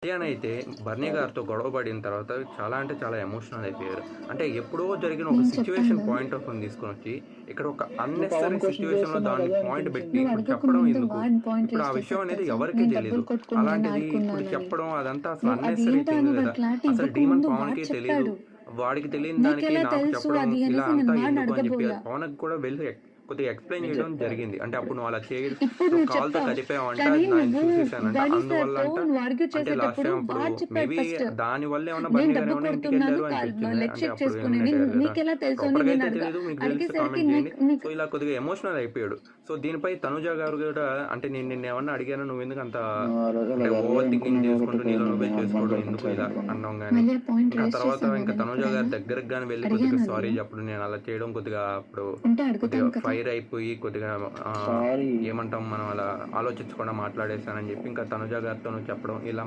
కళ్యాణ్ అయితే బర్నీ గారితో గొడవ పడిన తర్వాత చాలా అంటే చాలా ఎమోషనల్ అయిపోయారు. అంటే ఎప్పుడో జరిగిన ఒక నేను సిట్యుయేషన్ చెప్పాను. పాయింట్ ఆఫ్ వ్యూని తీసుకొనొచ్చి, ఇక్కడ ఒక నువ్వు పవన్ అన్నెసెసరీ క్వశ్చన్ సిట్యుయేషన్‌లో చేస్తున్నావు దాన్ని కదా అని పాయింట్ పెట్టి నువ్వు తెలిసింది. ఇప్పుడు అడగక చెప్పడం ముందు ఎందుకు? వాడు పాయింట్ ఇప్పుడు ఆ రేస్ విషయం చేశాడు అనేది తెలుసా? ఎవరికీ నేను తెలీదు. డబ్బులు కొట్టుకుని నేను అలాంటిది ఇప్పుడు ఆడుకున్నానని. చెప్పడం అదంతా అసలు నువ్వు అది అన్నెసెసరీ ఏంటా థింగ్ అని వాడు కదా! క్లారిటీ అసలు ఇవ్వక డీమన్ ముందు వాడు పవన్‌కి తెలీదు. చెప్పాడు. వాడికి తెలియని దానికి నీకెలా నాకు తెలుసు చెప్పడం అది ఇలా అనేసి నేను అంతా వాడిని ఎందుకు అని చెప్పి అడగబోయా. పవన్‌కి కూడా వెళ్ళి కొద్దిగా ఎక్స్‌ప్లెయిన్ నేను చేయడం చెప్పా. జరిగింది. అంటే అప్పుడు నువ్వు అలా ఇప్పుడు నువ్వు నువ్వు కాలుతో చెప్పావు. కదిపావంట, కానీ అది నేను నువ్వు చూసేసానంట. బన్నీ అందువల్ల సార్‌తో అంట నువ్వు ఆర్గ్యూ అంటే లాస్ట్ చేసేటప్పుడు టైమ్ అప్పుడు వాడు చెప్పాడు మేబీ ఫస్ట్. దానివల్ల ఏమన్నా నేను బన్నీ గారు డబ్బు ఏమన్నా కొడుతున్నాను ఇంటికెళ్లారు అనిపించింది. లెగ్ అంటే షేక్ అప్పుడు చేసుకొని ఏమన్నా కదా! నీకెలా తెలుసు అని ప్రాపర్‌గా నేను అయితే తెలీదు. మీకు తెలిస్తే అడిగేసరికి కామెంట్ చేయండి. నీకు సో, ఇలా కొద్దిగా ఎమోషనల్ అయిపోయాడు. సో, దీనిపై తనుజ గారు కూడా అంటే నేను నిన్నేమన్నా అడిగానా? నువ్వెందుకు అంత నువ్వు ఆ రోజు అంటే అలా ఓవర్ థింకింగ్ అనుకున్నావు చేసుకుంటూ కాబట్టి నీలో నువ్వే నేను చేసుకోవడం అమ్మాయిని ఎందుకు కొంచెం ఇలా సైలెంట్‌గా ఉన్నాను. అనడం గాని, మళ్ళీ ఆ పాయింట్ ఇంకా రేస్ తర్వాత చేశాను ఇంకా నేను తనుజ గారి ఎప్పుడైనా దగ్గరికి గాని వెళ్లి కొద్దిగా అడిగాను సారీ అది. చెప్పడం నేను అలా చేయడం కొద్దిగా అప్పుడు ఉంటే కొద్దిగా అడుగుతాను కదా. ఫైర్ అయిపోయి కొద్దిగా సారీ ఏమంటాం మనం అలా ఆలోచించకుండా మాట్లాడేశానని చెప్పి ఇంకా తనుజ గారితో నువ్వు చెప్పడం ఇలా